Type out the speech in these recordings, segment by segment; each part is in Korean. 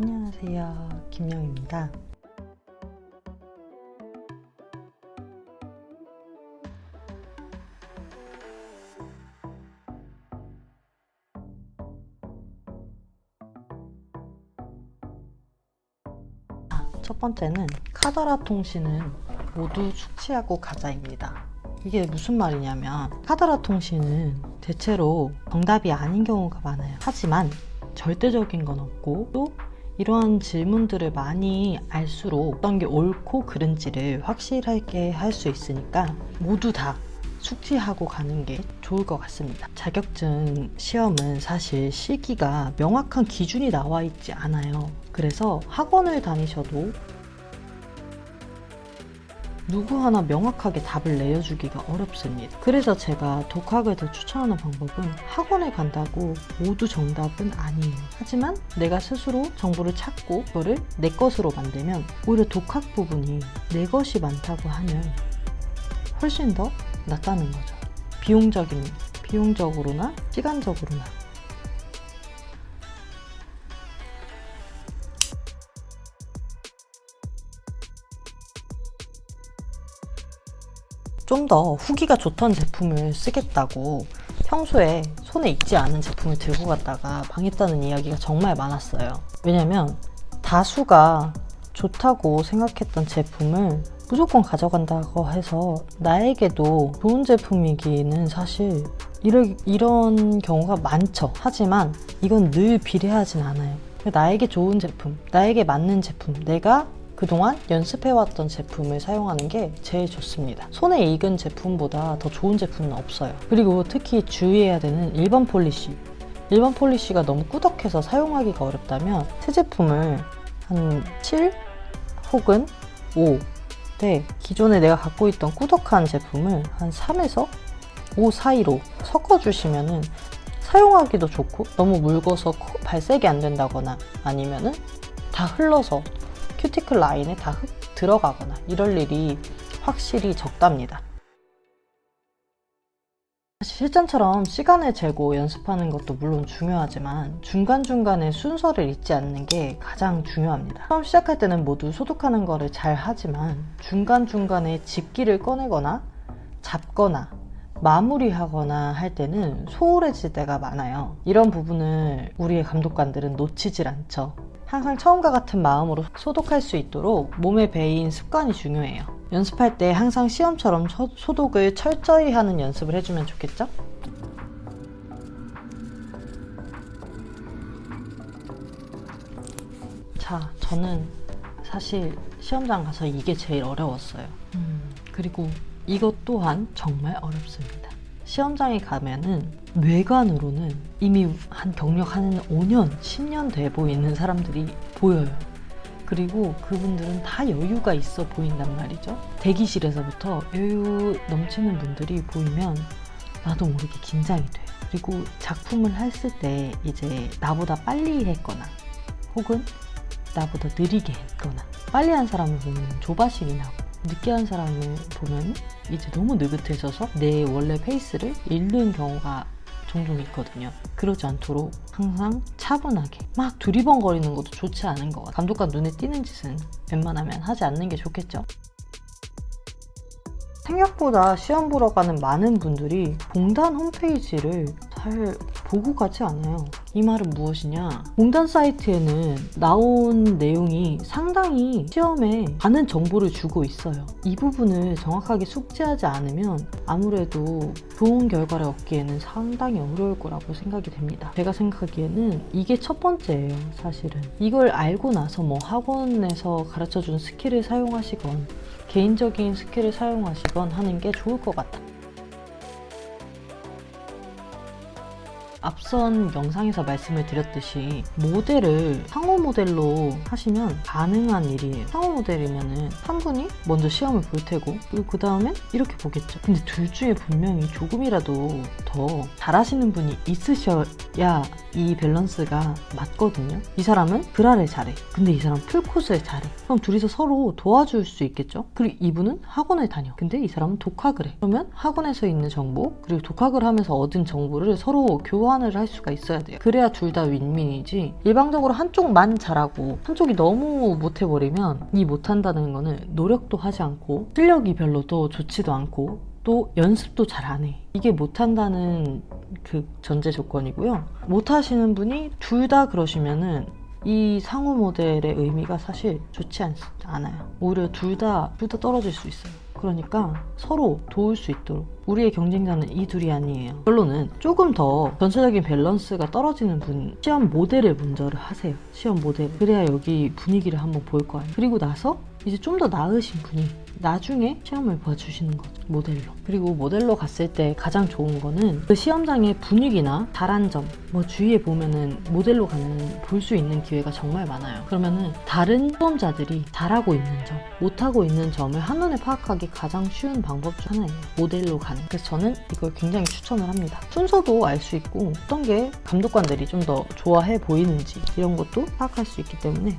안녕하세요, 김영입니다. 첫 번째는 카더라 통신은 모두 숙지하고 가자입니다. 이게 무슨 말이냐면 카더라 통신은 대체로 정답이 아닌 경우가 많아요. 하지만 절대적인 건 없고 또 이러한 질문들을 많이 알수록 어떤 게 옳고 그른지를 확실하게 할 수 있으니까 모두 다 숙지하고 가는 게 좋을 것 같습니다. 자격증 시험은 사실 시기가 명확한 기준이 나와 있지 않아요. 그래서 학원을 다니셔도 누구 하나 명확하게 답을 내려주기가 어렵습니다. 그래서 제가 독학을 더 추천하는 방법은 학원에 간다고 모두 정답은 아니에요. 하지만 내가 스스로 정보를 찾고 그거를 내 것으로 만들면 오히려 독학 부분이 내 것이 많다고 하면 훨씬 더 낫다는 거죠. 비용적으로나 시간적으로나. 좀 더 후기가 좋던 제품을 쓰겠다고 평소에 손에 익지 않은 제품을 들고 갔다가 망했다는 이야기가 정말 많았어요. 왜냐면 다수가 좋다고 생각했던 제품을 무조건 가져간다고 해서 나에게도 좋은 제품이기는 사실 이런 경우가 많죠. 하지만 이건 늘 비례하진 않아요. 나에게 좋은 제품, 나에게 맞는 제품, 내가 그동안 연습해왔던 제품을 사용하는 게 제일 좋습니다. 손에 익은 제품보다 더 좋은 제품은 없어요. 그리고 특히 주의해야 되는 일반 폴리쉬. 일반 폴리쉬가 너무 꾸덕해서 사용하기가 어렵다면 새 제품을 한 7 혹은 5 때 기존에 내가 갖고 있던 꾸덕한 제품을 한 3에서 5 사이로 섞어주시면은 사용하기도 좋고 너무 묽어서 발색이 안 된다거나 아니면은 다 흘러서 큐티클 라인에 다 흙 들어가거나 이럴 일이 확실히 적답니다. 실전처럼 시간을 재고 연습하는 것도 물론 중요하지만 중간중간에 순서를 잊지 않는 게 가장 중요합니다. 처음 시작할 때는 모두 소독하는 거를 잘 하지만 중간중간에 집기를 꺼내거나 잡거나 마무리하거나 할 때는 소홀해질 때가 많아요. 이런 부분을 우리의 감독관들은 놓치질 않죠. 항상 처음과 같은 마음으로 소독할 수 있도록 몸에 배인 습관이 중요해요. 연습할 때 항상 시험처럼 소독을 철저히 하는 연습을 해주면 좋겠죠? 자, 저는 사실 시험장 가서 이게 제일 어려웠어요. 그리고 이것 또한 정말 어렵습니다. 시험장에 가면은 외관으로는 이미 한 경력 한 5년, 10년 돼 보이는 사람들이 보여요. 그리고 그분들은 다 여유가 있어 보인단 말이죠. 대기실에서부터 여유 넘치는 분들이 보이면 나도 모르게 긴장이 돼요. 그리고 작품을 했을 때 이제 나보다 빨리 했거나 혹은 나보다 느리게 했거나 빨리 한 사람을 보면 조바심이 나고 늦게 한 사람을 보면 이제 너무 느긋해져서 내 원래 페이스를 잃는 경우가 종종 있거든요. 그러지 않도록 항상 차분하게 막 두리번거리는 것도 좋지 않은 것 같아요. 감독관 눈에 띄는 짓은 웬만하면 하지 않는 게 좋겠죠. 생각보다 시험 보러 가는 많은 분들이 공단 홈페이지를 잘 보고 가지 않아요. 이 말은 무엇이냐? 공단 사이트에는 나온 내용이 상당히 시험에 많은 정보를 주고 있어요. 이 부분을 정확하게 숙지하지 않으면 아무래도 좋은 결과를 얻기에는 상당히 어려울 거라고 생각이 됩니다. 제가 생각하기에는 이게 첫 번째예요, 사실은. 이걸 알고 나서 뭐 학원에서 가르쳐준 스킬을 사용하시건 개인적인 스킬을 사용하시건 하는 게 좋을 것 같아요. 앞선 영상에서 말씀을 드렸듯이 모델을 상호 모델로 하시면 가능한 일이에요. 상호 모델이면은 한 분이 먼저 시험을 볼 테고 그리고 그 다음에 이렇게 보겠죠. 근데 둘 중에 분명히 조금이라도 더 잘하시는 분이 있으셔야 이 밸런스가 맞거든요. 이 사람은 브라를 잘해. 근데 이 사람은 풀코스를 잘해. 그럼 둘이서 서로 도와줄 수 있겠죠? 그리고 이분은 학원을 다녀. 근데 이 사람은 독학을 해. 그러면 학원에서 있는 정보 그리고 독학을 하면서 얻은 정보를 서로 교환을 할 수가 있어야 돼요. 그래야 둘 다 윈윈이지 일방적으로 한쪽만 잘하고 한쪽이 너무 못해버리면 이 못한다는 거는 노력도 하지 않고 실력이 별로 또 좋지도 않고 또 연습도 잘 안 해. 이게 못한다는 그 전제 조건이고요. 못하시는 분이 둘 다 그러시면은 이 상호 모델의 의미가 사실 좋지 않아요. 오히려 둘 다 떨어질 수 있어요. 그러니까 서로 도울 수 있도록 우리의 경쟁자는 이 둘이 아니에요. 결론은 조금 더 전체적인 밸런스가 떨어지는 분 시험 모델을 먼저를 하세요. 시험 모델. 그래야 여기 분위기를 한번 볼 거 아니에요. 그리고 나서 이제 좀 더 나으신 분이 나중에 시험을 봐주시는 거죠. 모델로. 그리고 모델로 갔을 때 가장 좋은 거는 그 시험장의 분위기나 잘한 점, 뭐 주위에 보면은 모델로 가는 볼 수 있는 기회가 정말 많아요. 그러면은 다른 시험자들이 잘하고 있는 점, 못하고 있는 점을 한눈에 파악하기 가장 쉬운 방법 중 하나예요. 모델로 가는. 그래서 저는 이걸 굉장히 추천을 합니다. 순서도 알 수 있고 어떤 게 감독관들이 좀 더 좋아해 보이는지 이런 것도 파악할 수 있기 때문에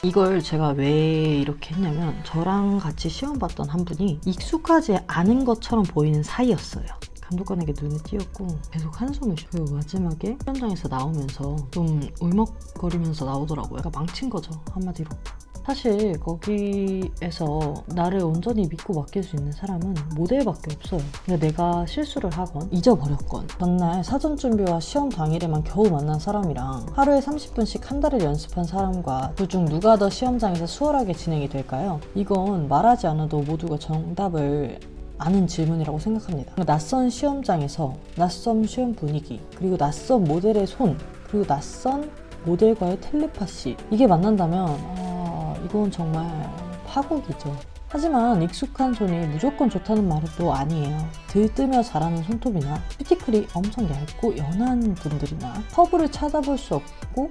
이걸 제가 왜 이렇게 했냐면 저랑 같이 시험 봤던 한 분이 익숙하지 않은 것처럼 보이는 사이였어요. 감독관에게 눈에 띄었고 계속 한숨을 쉬고 그리고 마지막에 시험장에서 나오면서 좀 울먹거리면서 나오더라고요. 그러니까 망친 거죠, 한마디로. 사실 거기에서 나를 온전히 믿고 맡길 수 있는 사람은 모델밖에 없어요. 그러니까 내가 실수를 하건 잊어버렸건 전날 사전 준비와 시험 당일에만 겨우 만난 사람이랑 하루에 30분씩 한 달을 연습한 사람과 그중 누가 더 시험장에서 수월하게 진행이 될까요? 이건 말하지 않아도 모두가 정답을 아는 질문이라고 생각합니다. 낯선 시험장에서 낯선 시험 분위기 그리고 낯선 모델의 손 그리고 낯선 모델과의 텔레파시 이게 만난다면 이건 정말 파국이죠. 하지만 익숙한 손이 무조건 좋다는 말은 또 아니에요. 들뜨며 자라는 손톱이나 큐티클이 엄청 얇고 연한 분들이나 커브를 찾아볼 수 없고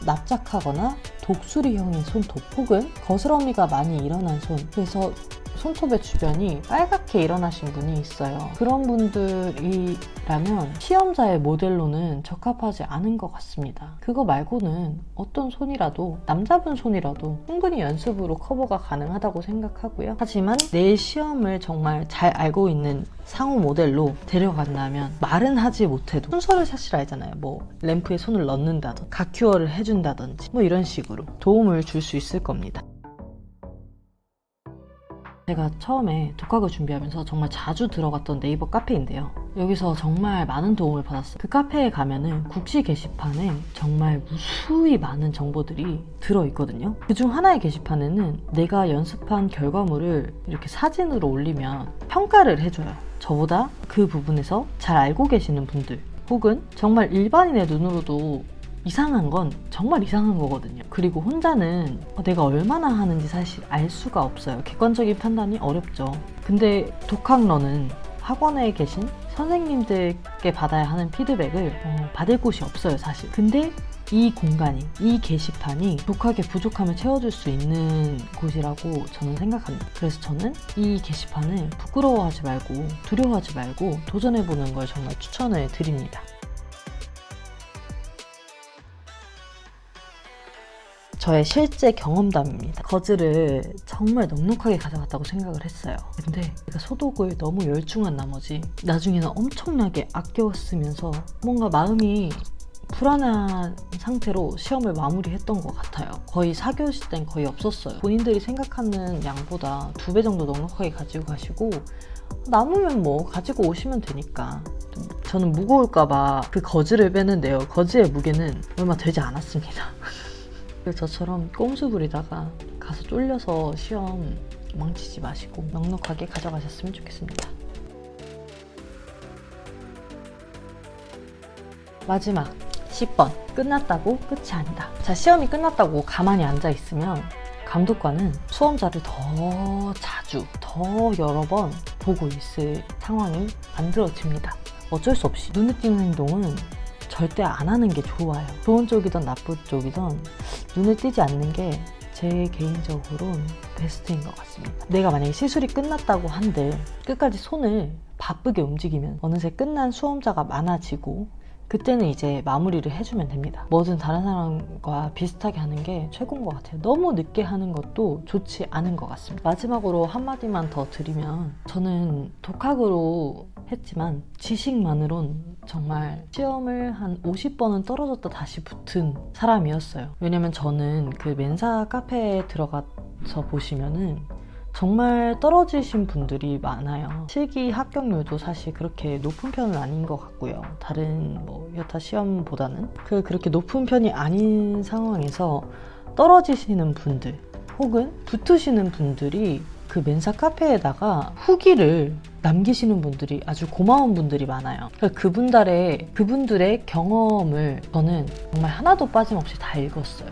납작하거나 독수리형의 손톱 혹은 거스러미가 많이 일어난 손 그래서 손톱의 주변이 빨갛게 일어나신 분이 있어요. 그런 분들이라면 시험자의 모델로는 적합하지 않은 것 같습니다. 그거 말고는 어떤 손이라도 남자분 손이라도 충분히 연습으로 커버가 가능하다고 생각하고요. 하지만 내일 시험을 정말 잘 알고 있는 상호 모델로 데려간다면 말은 하지 못해도 순서를 사실 알잖아요. 뭐 램프에 손을 넣는다든지 가큐어를 해준다든지 뭐 이런 식으로 도움을 줄 수 있을 겁니다. 제가 처음에 독학을 준비하면서 정말 자주 들어갔던 네이버 카페인데요. 여기서 정말 많은 도움을 받았어요. 그 카페에 가면은 국시 게시판에 정말 무수히 많은 정보들이 들어있거든요. 그중 하나의 게시판에는 내가 연습한 결과물을 이렇게 사진으로 올리면 평가를 해줘요. 저보다 그 부분에서 잘 알고 계시는 분들 혹은 정말 일반인의 눈으로도 이상한 건 정말 이상한 거거든요. 그리고 혼자는 내가 얼마나 하는지 사실 알 수가 없어요. 객관적인 판단이 어렵죠. 근데 독학러는 학원에 계신 선생님들께 받아야 하는 피드백을 받을 곳이 없어요, 사실. 근데 이 공간이, 이 게시판이 독학의 부족함을 채워줄 수 있는 곳이라고 저는 생각합니다. 그래서 저는 이 게시판을 부끄러워하지 말고 두려워하지 말고 도전해보는 걸 정말 추천을 드립니다. 저의 실제 경험담입니다. 거즈를 정말 넉넉하게 가져갔다고 생각을 했어요. 근데 제가 소독을 너무 열중한 나머지 나중에는 엄청나게 아껴쓰면서 뭔가 마음이 불안한 상태로 시험을 마무리했던 것 같아요. 거의 4교시 땐 거의 없었어요. 본인들이 생각하는 양보다 2배 정도 넉넉하게 가지고 가시고 남으면 뭐 가지고 오시면 되니까. 저는 무거울까봐 그 거즈를 빼는데요. 거즈의 무게는 얼마 되지 않았습니다. 저처럼 꼼수 부리다가 가서 쫄려서 시험 망치지 마시고 넉넉하게 가져가셨으면 좋겠습니다. 마지막 10번 끝났다고 끝이 아니다. 자, 시험이 끝났다고 가만히 앉아 있으면 감독관은 수험자를 더 자주 더 여러 번 보고 있을 상황이 만들어집니다. 어쩔 수 없이 눈에 띄는 행동은 절대 안 하는 게 좋아요. 좋은 쪽이든 나쁜 쪽이든 눈에 띄지 않는 게 제 개인적으로는 베스트인 것 같습니다. 내가 만약에 시술이 끝났다고 한들 끝까지 손을 바쁘게 움직이면 어느새 끝난 수험자가 많아지고 그때는 이제 마무리를 해주면 됩니다. 뭐든 다른 사람과 비슷하게 하는 게 최고인 것 같아요. 너무 늦게 하는 것도 좋지 않은 것 같습니다. 마지막으로 한마디만 더 드리면 저는 독학으로 했지만 지식만으론 정말 시험을 한 50번은 떨어졌다 다시 붙은 사람이었어요. 왜냐면 저는 그 멘사 카페에 들어가서 보시면은 정말 떨어지신 분들이 많아요. 실기 합격률도 사실 그렇게 높은 편은 아닌 것 같고요. 다른 뭐 여타 시험보다는 그렇게 높은 편이 아닌 상황에서 떨어지시는 분들 혹은 붙으시는 분들이 그 멘사 카페에다가 후기를 남기시는 분들이 아주 고마운 분들이 많아요. 그분들의 경험을 저는 정말 하나도 빠짐없이 다 읽었어요.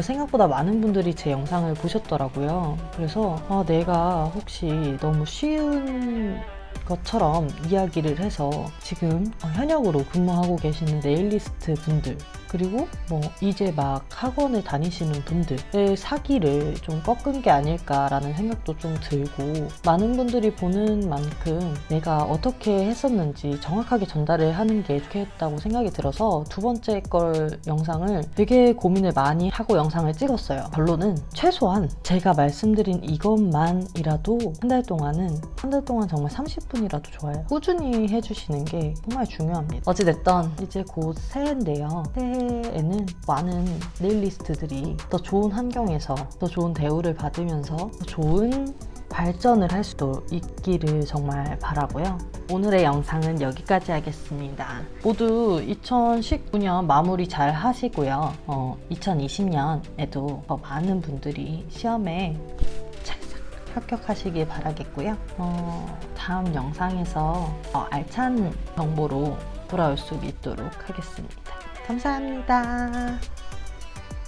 생각보다 많은 분들이 제 영상을 보셨더라고요. 그래서 내가 혹시 너무 쉬운 것처럼 이야기를 해서 지금 현역으로 근무하고 계시는 네일리스트 분들 그리고 뭐 이제 막 학원을 다니시는 분들의 사기를 좀 꺾은 게 아닐까라는 생각도 좀 들고 많은 분들이 보는 만큼 내가 어떻게 했었는지 정확하게 전달을 하는 게 좋겠다고 생각이 들어서 두 번째 걸 영상을 되게 고민을 많이 하고 영상을 찍었어요. 결론은 최소한 제가 말씀드린 이것만이라도 한 달 동안 정말 30분이라도 좋아요. 꾸준히 해주시는 게 정말 중요합니다. 어찌됐든 이제 곧 새해인데요. 새해에는 많은 네일리스트들이 더 좋은 환경에서 더 좋은 대우를 받으면서 더 좋은 발전을 할 수도 있기를 정말 바라고요. 오늘의 영상은 여기까지 하겠습니다. 모두 2019년 마무리 잘 하시고요. 2020년에도 더 많은 분들이 시험에 합격하시길 바라겠고요. 다음 영상에서 알찬 정보로 돌아올 수 있도록 하겠습니다. 감사합니다.